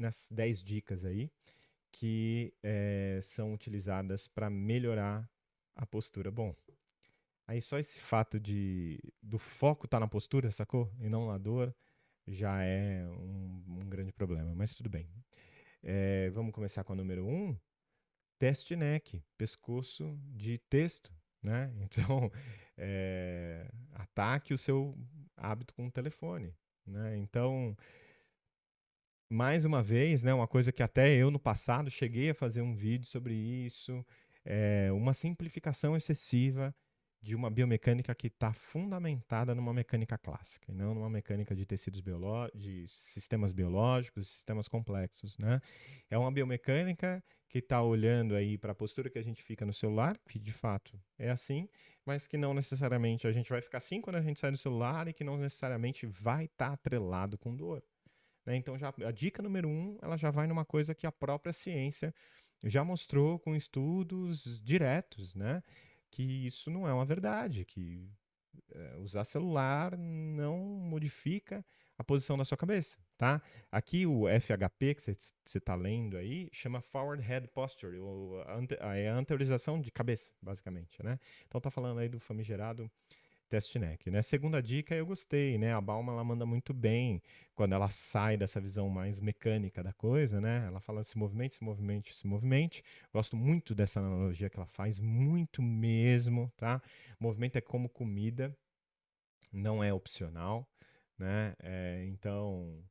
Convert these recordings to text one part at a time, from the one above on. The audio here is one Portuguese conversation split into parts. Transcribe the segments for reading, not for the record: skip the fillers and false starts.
nas 10 dicas aí que são utilizadas para melhorar a postura. Bom, aí só esse fato do foco estar na postura, sacou? E não na dor, já é um grande problema, mas tudo bem. Vamos começar com a número 1. Teste neck, pescoço de texto, né? Então, ataque o seu hábito com o telefone, né? Então, mais uma vez, né, uma coisa que até eu no passado cheguei a fazer um vídeo sobre isso, uma simplificação excessiva de uma biomecânica que está fundamentada numa mecânica clássica, e não numa mecânica de tecidos de sistemas biológicos, sistemas complexos, né? É uma biomecânica que está olhando aí para a postura que a gente fica no celular, que de fato é assim, mas que não necessariamente a gente vai ficar assim quando a gente sai do celular e que não necessariamente vai estar atrelado com dor. Né? Então, já, a dica número 1, ela já vai numa coisa que a própria ciência já mostrou com estudos diretos, né? Que isso não é uma verdade, que usar celular não modifica a posição da sua cabeça, tá? Aqui o FHP que você está lendo aí chama Forward Head Posture, é a anteriorização de cabeça, basicamente, né? Então tá falando aí do famigerado teste neck, né? Segunda dica, eu gostei, né? A Bauman, ela manda muito bem quando ela sai dessa visão mais mecânica da coisa, né? Ela fala se movimente, se movimente, se movimente. Gosto muito dessa analogia que ela faz, muito mesmo, tá? Movimento é como comida, não é opcional, né? Então,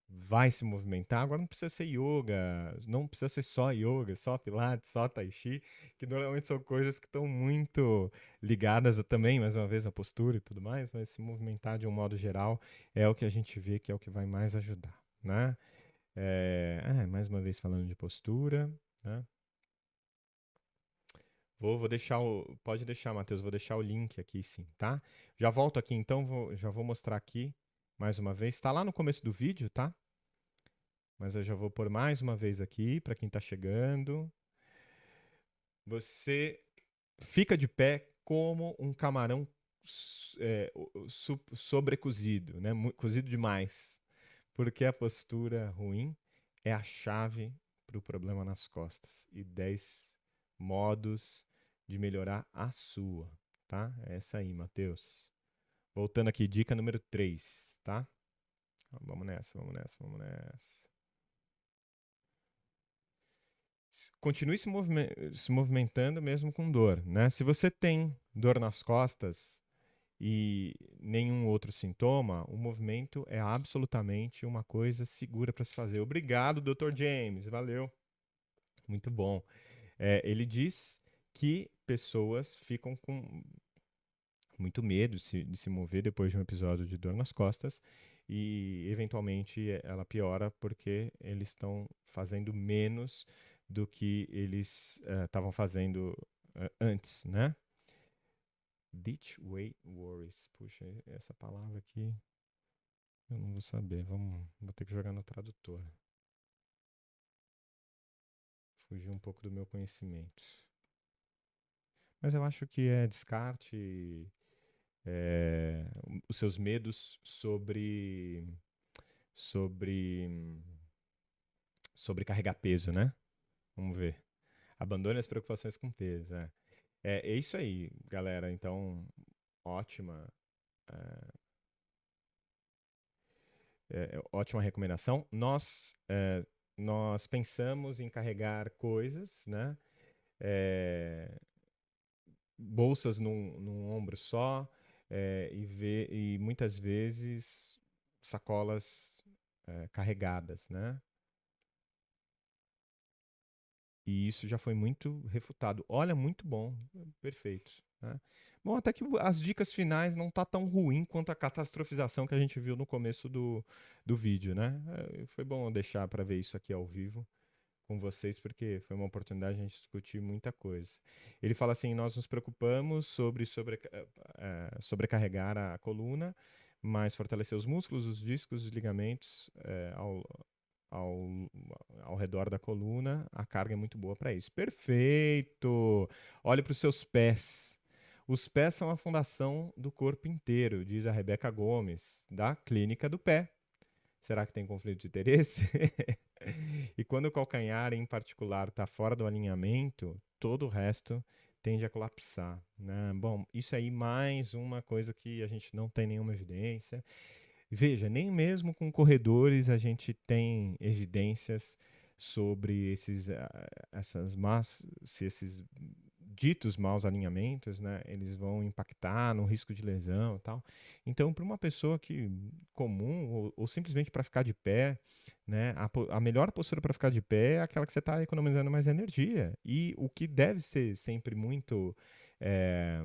vai se movimentar. Agora não precisa ser yoga, não precisa ser só yoga, só pilates, só tai chi, que normalmente são coisas que estão muito ligadas também, mais uma vez, à postura e tudo mais, mas se movimentar de um modo geral é o que a gente vê que é o que vai mais ajudar, né? Mais uma vez falando de postura, né? Vou deixar pode deixar, Matheus, vou deixar o link aqui sim, tá? Já volto aqui então, já vou mostrar aqui mais uma vez. Está lá no começo do vídeo, tá? Mas eu já vou pôr mais uma vez aqui para quem está chegando. Você fica de pé como um camarão sobrecozido, né? Cozido demais. Porque a postura ruim é a chave para o problema nas costas. E 10 modos de melhorar a sua, tá? É essa aí, Matheus. Voltando aqui, dica número 3, tá? Vamos nessa, vamos nessa, vamos nessa. Continue se movimentando mesmo com dor, né? Se você tem dor nas costas e nenhum outro sintoma, o movimento é absolutamente uma coisa segura para se fazer. Obrigado, Dr. James, valeu. Muito bom. Ele diz que pessoas ficam com muito medo de se mover depois de um episódio de dor nas costas e, eventualmente, ela piora porque eles estão fazendo menos do que eles estavam fazendo antes, né? Ditch weight worries. Puxa, essa palavra aqui eu não vou saber. Vou ter que jogar no tradutor. Fugir um pouco do meu conhecimento. Mas eu acho que é descarte os seus medos sobre carregar peso, né? Vamos ver. Abandone as preocupações com peso. É isso aí, galera. Então, ótima, ótima recomendação. Nós pensamos em carregar coisas, né? Bolsas num ombro só e muitas vezes sacolas carregadas, né? E isso já foi muito refutado. Olha, muito bom, perfeito. Né? Bom, até que as dicas finais não tá tão ruim quanto a catastrofização que a gente viu no começo do vídeo, né? Foi bom deixar para ver isso aqui ao vivo com vocês, porque foi uma oportunidade de a gente discutir muita coisa. Ele fala assim, nós nos preocupamos sobrecarregar a coluna, mas fortalecer os músculos, os discos, os ligamentos ao, ao redor da coluna, a carga é muito boa para isso. Perfeito! Olhe para os seus pés. Os pés são a fundação do corpo inteiro, diz a Rebeca Gomes, da Clínica do Pé. Será que tem conflito de interesse? quando o calcanhar, em particular, está fora do alinhamento, todo o resto tende a colapsar, né? Bom, isso aí mais uma coisa que a gente não tem nenhuma evidência. Veja, nem mesmo com corredores a gente tem evidências sobre se esses ditos maus alinhamentos, né, eles vão impactar no risco de lesão e tal. Então, para uma pessoa que comum ou simplesmente para ficar de pé, né, a melhor postura para ficar de pé é aquela que você está economizando mais energia. E o que deve ser sempre muito é,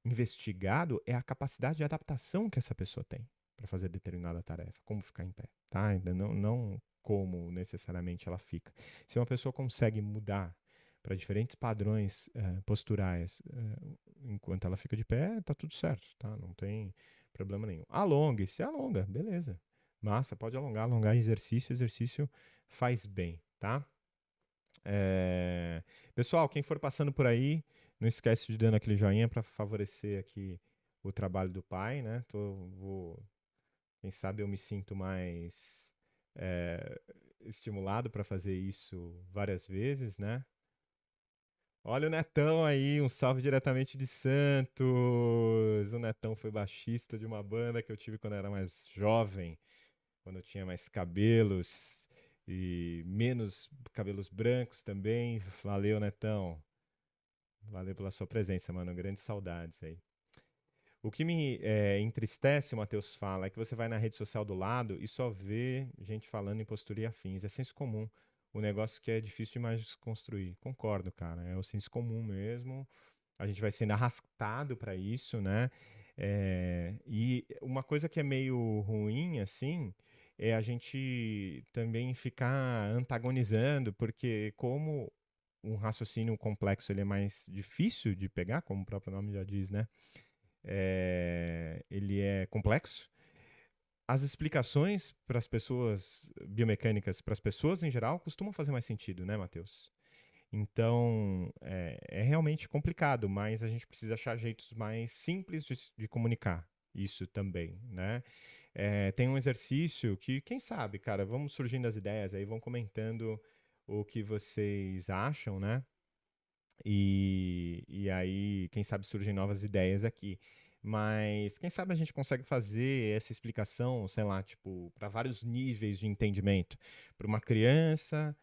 investigado é a capacidade de adaptação que essa pessoa tem para fazer determinada tarefa, como ficar em pé, tá? Ainda não como necessariamente ela fica. Se uma pessoa consegue mudar para diferentes padrões posturais enquanto ela fica de pé, tá tudo certo, tá? Não tem problema nenhum. Alongue, se alonga, beleza. Massa, pode alongar exercício faz bem, tá? Pessoal, quem for passando por aí, não esquece de dando aquele joinha para favorecer aqui o trabalho do pai, né? Quem sabe eu me sinto mais é, estimulado para fazer isso várias vezes, né? Olha o Netão aí, um salve diretamente de Santos. O Netão foi baixista de uma banda que eu tive quando eu era mais jovem, quando eu tinha mais cabelos e menos cabelos brancos também. Valeu, Netão. Valeu pela sua presença, mano. Grandes saudades aí. O que me entristece, o Matheus fala, é que você vai na rede social do lado e só vê gente falando em postura e afins. É senso comum. O negócio que é difícil demais de se construir. Concordo, cara. É o senso comum mesmo. A gente vai sendo arrastado para isso, né? E uma coisa que é meio ruim, assim, é a gente também ficar antagonizando, porque como um raciocínio complexo ele é mais difícil de pegar, como o próprio nome já diz, né? Ele é complexo. As explicações para as pessoas biomecânicas, para as pessoas em geral, costumam fazer mais sentido, né, Matheus? Então, é realmente complicado, mas a gente precisa achar jeitos mais simples de comunicar isso também, né? Tem um exercício que, quem sabe, cara, vamos surgindo as ideias aí, vão comentando o que vocês acham, né? E aí, quem sabe surgem novas ideias aqui. Mas quem sabe a gente consegue fazer essa explicação, sei lá, tipo, para vários níveis de entendimento. Para uma criança,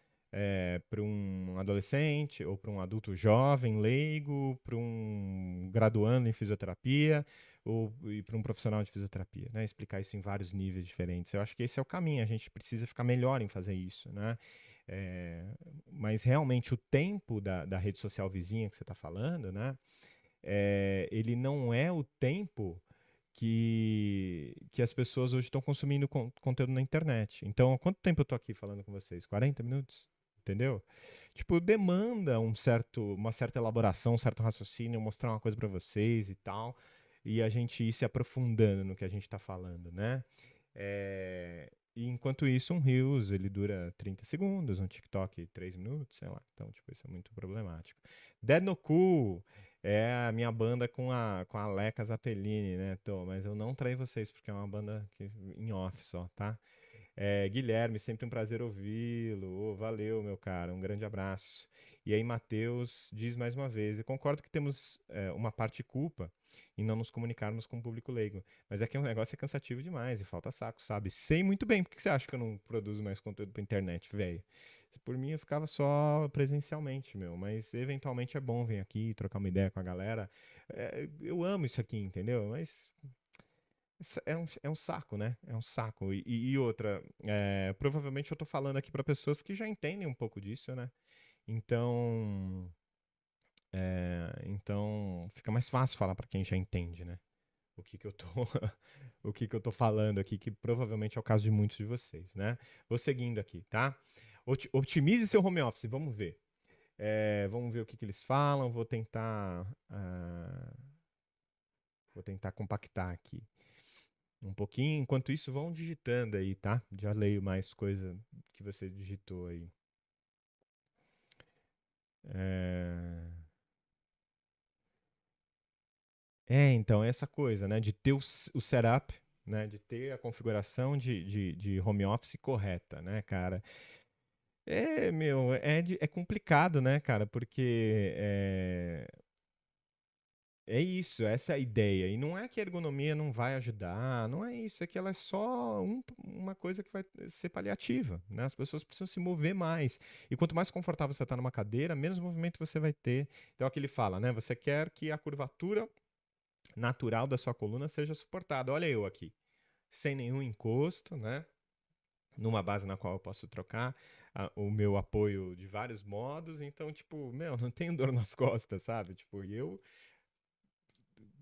para um adolescente, ou para um adulto jovem, leigo, para um graduando em fisioterapia, e para um profissional de fisioterapia. Né? Explicar isso em vários níveis diferentes. Eu acho que esse é o caminho, a gente precisa ficar melhor em fazer isso, né? É, mas realmente o tempo da rede social vizinha que você está falando, né? Ele não é o tempo que as pessoas hoje estão consumindo conteúdo na internet. Então, há quanto tempo eu estou aqui falando com vocês? 40 minutos? Entendeu? Tipo, demanda uma certa elaboração, um certo raciocínio, mostrar uma coisa para vocês e tal, e a gente ir se aprofundando no que a gente está falando, né? E enquanto isso, um Reels, ele dura 30 segundos, um TikTok 3 minutos, sei lá. Então, tipo, isso é muito problemático. Dead No Cool é a minha banda com a Leca Zappellini, né, Tô? Mas eu não traí vocês, porque é uma banda em off só, tá? Guilherme, sempre um prazer ouvi-lo. Oh, valeu, meu cara, um grande abraço. E aí, Matheus diz mais uma vez: eu concordo que temos uma parte de culpa em não nos comunicarmos com o público leigo, mas é que o negócio é cansativo demais e falta saco, sabe? Sei muito bem, por que você acha que eu não produzo mais conteúdo pra internet, velho? Por mim, eu ficava só presencialmente, meu, mas eventualmente é bom vir aqui, trocar uma ideia com a galera. Eu amo isso aqui, entendeu? Mas é um saco, né? É um saco. E outra, provavelmente eu tô falando aqui para pessoas que já entendem um pouco disso, né? Então, então fica mais fácil falar para quem já entende, né? O que que eu tô, o que que eu tô falando aqui, que provavelmente é o caso de muitos de vocês, né? Vou seguindo aqui, tá? Otimize seu home office, vamos ver. Vamos ver o que que eles falam. Vou tentar compactar aqui um pouquinho. Enquanto isso, vão digitando aí, tá? Já leio mais coisa que você digitou aí. É... então, essa coisa, né? De ter o setup, né? De ter a configuração de home office correta, né, cara? Meu, é complicado, né, cara? Porque é isso, essa é a ideia. E não é que a ergonomia não vai ajudar, não é isso, é que ela é só uma coisa que vai ser paliativa, né? As pessoas precisam se mover mais. E quanto mais confortável você está numa cadeira, menos movimento você vai ter. Então, é o que ele fala, né? Você quer que a curvatura natural da sua coluna seja suportada. Olha eu aqui, sem nenhum encosto, né? Numa base na qual eu posso trocar o meu apoio de vários modos. Então, tipo, meu, não tenho dor nas costas, sabe? Tipo, eu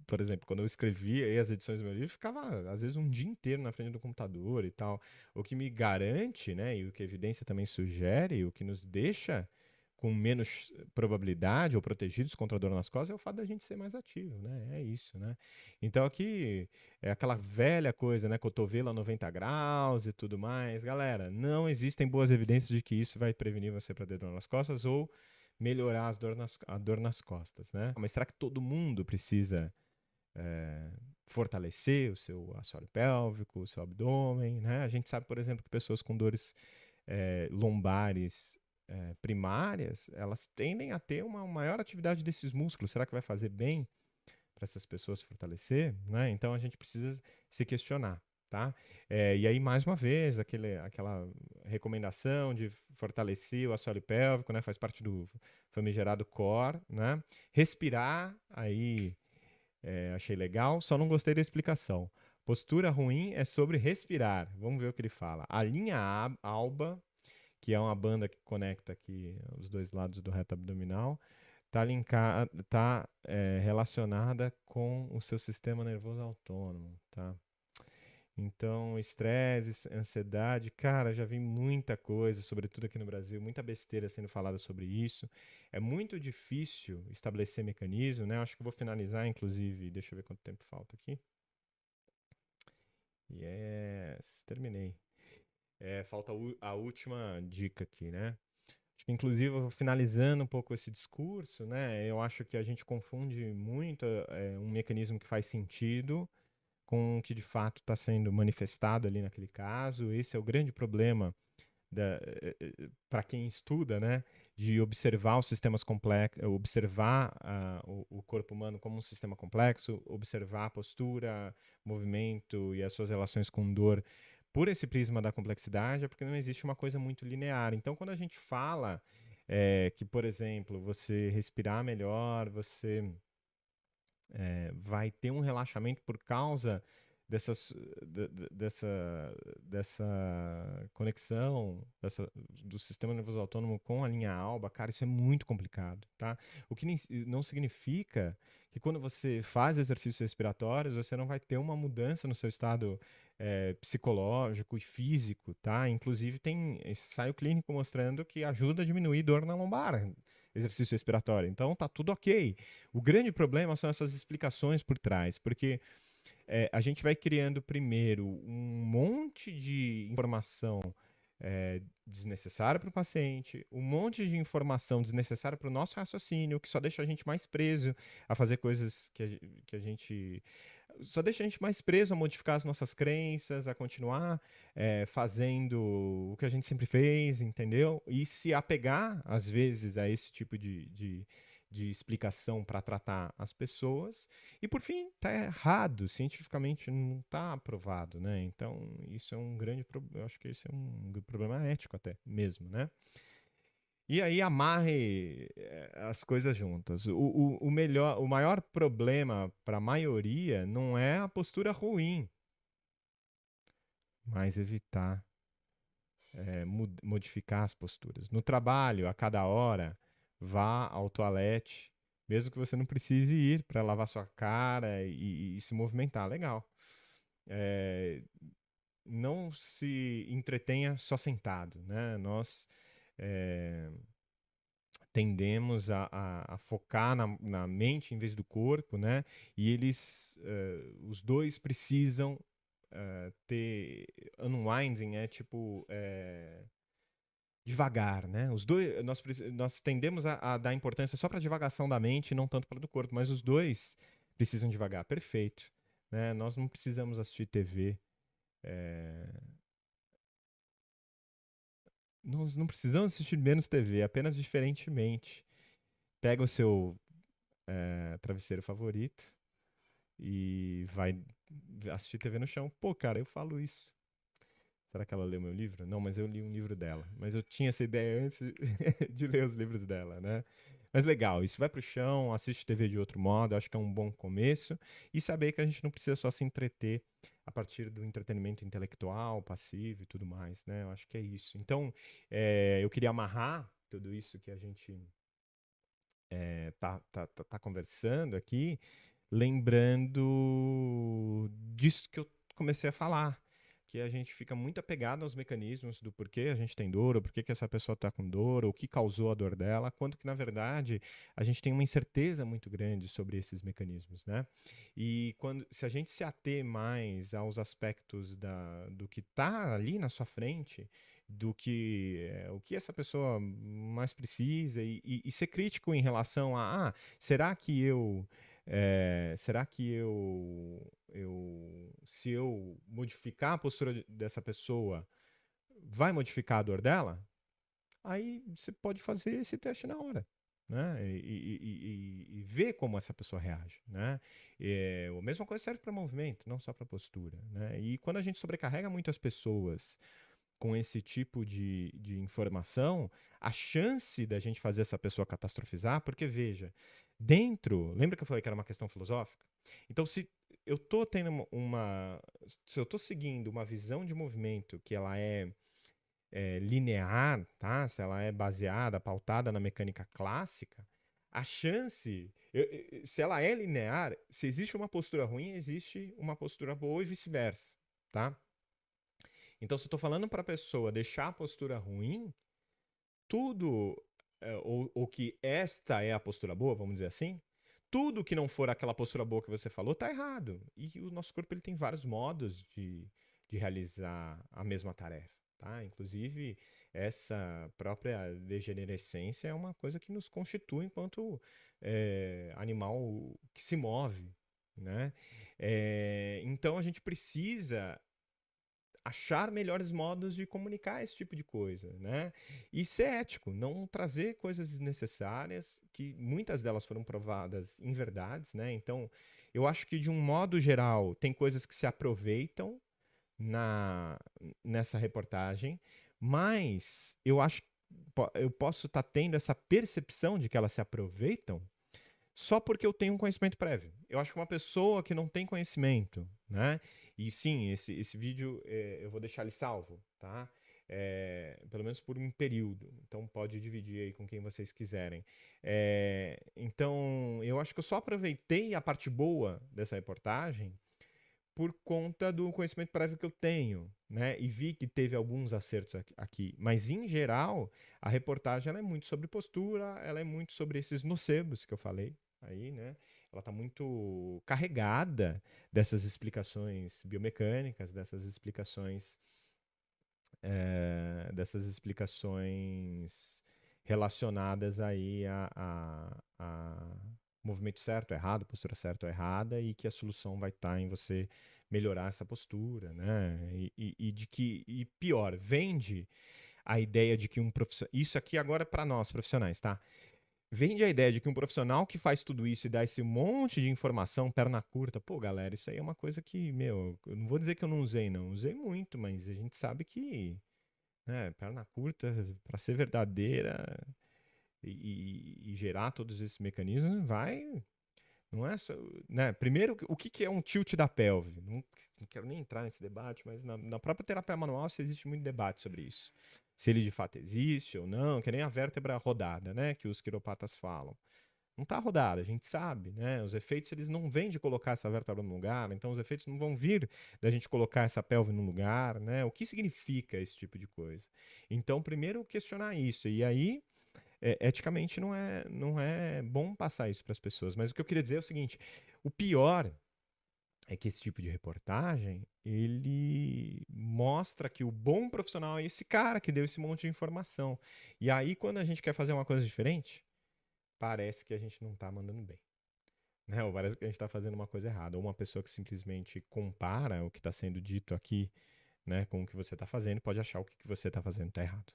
por exemplo, quando eu escrevia aí as edições do meu livro, ficava às vezes um dia inteiro na frente do computador e tal. O que me garante, né, e o que a evidência também sugere, o que nos deixa com menos probabilidade ou protegidos contra a dor nas costas é o fato da gente ser mais ativo, né? É isso, né? Então aqui é aquela velha coisa, né? Cotovelo a 90 graus e tudo mais. Galera, não existem boas evidências de que isso vai prevenir você para ter dor nas costas ou melhorar a dor nas costas, né? Mas será que todo mundo precisa fortalecer o seu assoalho pélvico, o seu abdômen, né? A gente sabe, por exemplo, que pessoas com dores lombares primárias, elas tendem a ter uma maior atividade desses músculos. Será que vai fazer bem para essas pessoas fortalecer? Né? Então a gente precisa se questionar. Tá? E aí, mais uma vez, aquela recomendação de fortalecer o assoalho pélvico, né? Faz parte do famigerado core, né? Respirar aí achei legal, só não gostei da explicação. Postura ruim é sobre respirar. Vamos ver o que ele fala. A linha alba, que é uma banda que conecta aqui os dois lados do reto abdominal, tá relacionada com o seu sistema nervoso autônomo, tá? Então, estresse, ansiedade, cara, já vi muita coisa, sobretudo aqui no Brasil, muita besteira sendo falada sobre isso. É muito difícil estabelecer mecanismo, né? Acho que eu vou finalizar, inclusive, deixa eu ver quanto tempo falta aqui. Yes, terminei. Falta a última dica aqui, né? Acho que, inclusive, eu vou finalizando um pouco esse discurso, né? Eu acho que a gente confunde muito um mecanismo que faz sentido com o que de fato está sendo manifestado ali naquele caso. Esse é o grande problema para quem estuda, né, de observar os sistemas complexos, observar o corpo humano como um sistema complexo, observar a postura, movimento e as suas relações com dor por esse prisma da complexidade, é porque não existe uma coisa muito linear. Então, quando a gente fala que, por exemplo, você respirar melhor, você vai ter um relaxamento por causa dessas, dessa, dessa conexão do sistema nervoso autônomo com a linha alba, cara, isso é muito complicado, tá? O que não significa que quando você faz exercícios respiratórios, você não vai ter uma mudança no seu estado psicológico e físico, tá? Inclusive tem ensaio clínico mostrando que ajuda a diminuir dor na lombar, exercício respiratório. Então tá tudo ok. O grande problema são essas explicações por trás, porque a gente vai criando primeiro um monte de informação desnecessária para o paciente, um monte de informação desnecessária para o nosso raciocínio, que só deixa a gente mais preso a fazer coisas que a gente só deixa a gente mais preso a modificar as nossas crenças, a continuar fazendo o que a gente sempre fez, entendeu? E se apegar, às vezes, a esse tipo de explicação para tratar as pessoas. E, por fim, está errado, cientificamente não está aprovado, né? Então, isso é um grande problema, eu acho que esse é um problema ético até mesmo, né? E aí amarre as coisas juntas. O maior problema para a maioria não é a postura ruim, mas evitar modificar as posturas. No trabalho, a cada hora, vá ao toalete, mesmo que você não precise ir para lavar sua cara e se movimentar. Legal. É, não se entretenha só sentado, né? Nós tendemos a focar na mente em vez do corpo, né? E os dois precisam ter unwinding, tipo devagar, né? Os dois, nós tendemos a dar importância só para a divagação da mente, e não tanto para do corpo, mas os dois precisam devagar. Perfeito, né? Nós não precisamos assistir TV nós não precisamos assistir menos TV, apenas diferentemente. Pega o seu travesseiro favorito e vai assistir TV no chão. Pô, cara, eu falo isso. Será que ela leu meu livro? Não, mas eu li um livro dela. Mas eu tinha essa ideia antes de ler os livros dela, né? Mas legal, isso vai pro chão, assiste TV de outro modo, acho que é um bom começo. E saber que a gente não precisa só se entreter a partir do entretenimento intelectual, passivo e tudo mais, né? Eu acho que é isso. Então, eu queria amarrar tudo isso que a gente tá conversando aqui, lembrando disso que eu comecei a falar, que a gente fica muito apegado aos mecanismos do porquê a gente tem dor, ou porquê que essa pessoa está com dor, ou o que causou a dor dela, quando que, na verdade, a gente tem uma incerteza muito grande sobre esses mecanismos, né? E se a gente se ater mais aos aspectos do que está ali na sua frente, do que o que essa pessoa mais precisa e ser crítico em relação será que se eu modificar a postura dessa pessoa, vai modificar a dor dela? Aí você pode fazer esse teste na hora. Né? E ver como essa pessoa reage. Né? A mesma coisa serve para movimento, não só para postura. Né? E quando a gente sobrecarrega muitas pessoas com esse tipo de informação, a chance da gente fazer essa pessoa catastrofizar, porque veja, lembra que eu falei que era uma questão filosófica? Então, se eu estou tendo se eu estou seguindo uma visão de movimento que ela é linear, tá? Se ela é baseada, pautada na mecânica clássica, a chance, se ela é linear, se existe uma postura ruim, existe uma postura boa e vice-versa, tá? Então, se eu estou falando para a pessoa deixar a postura ruim, tudo, ou que esta é a postura boa, vamos dizer assim, tudo que não for aquela postura boa que você falou está errado. E o nosso corpo ele tem vários modos de realizar a mesma tarefa. Tá? Inclusive, essa própria degenerescência é uma coisa que nos constitui enquanto animal que se move. Né? Então, a gente precisa achar melhores modos de comunicar esse tipo de coisa, né? E ser ético, não trazer coisas desnecessárias, que muitas delas foram provadas em verdades, né? Então, eu acho que de um modo geral, tem coisas que se aproveitam nessa reportagem, mas eu acho que eu posso estar tendo essa percepção de que elas se aproveitam só porque eu tenho um conhecimento prévio. Eu acho que uma pessoa que não tem conhecimento, né? E sim, esse vídeo eu vou deixar ele salvo, tá? Pelo menos por um período. Então pode dividir aí com quem vocês quiserem. Então eu acho que eu só aproveitei a parte boa dessa reportagem por conta do conhecimento prévio que eu tenho, né? E vi que teve alguns acertos aqui. Mas, em geral, a reportagem ela é muito sobre postura, ela é muito sobre esses nocebos que eu falei aí, né? Ela está muito carregada dessas explicações biomecânicas, dessas explicações relacionadas aí a movimento certo ou errado, postura certa ou errada, e que a solução vai estar em você melhorar essa postura, né? E pior, vende a ideia de que um profissional. Isso aqui agora é para nós profissionais, tá? Vende a ideia de que um profissional que faz tudo isso e dá esse monte de informação, perna curta, pô, galera, isso aí é uma coisa que, meu, eu não vou dizer que eu não usei, não. Usei muito, mas a gente sabe que perna curta, para ser verdadeira e gerar todos esses mecanismos, não é só, né? Primeiro, o que é um tilt da pelve? Não quero nem entrar nesse debate, mas na própria terapia manual existe muito debate sobre isso. Se ele de fato existe ou não, que nem a vértebra rodada, né? Que os quiropatas falam. Não está rodada, a gente sabe, né? Os efeitos eles não vêm de colocar essa vértebra no lugar, então os efeitos não vão vir da gente colocar essa pelve no lugar, né? O que significa esse tipo de coisa? Então, primeiro questionar isso e aí eticamente não é bom passar isso para as pessoas. Mas o que eu queria dizer é o seguinte: o pior é que esse tipo de reportagem ele mostra que o bom profissional é esse cara que deu esse monte de informação. E aí, quando a gente quer fazer uma coisa diferente, parece que a gente não está mandando bem. Né? Ou parece que a gente está fazendo uma coisa errada. Ou uma pessoa que simplesmente compara o que está sendo dito aqui, né, com o que você está fazendo, pode achar o que você está fazendo está errado.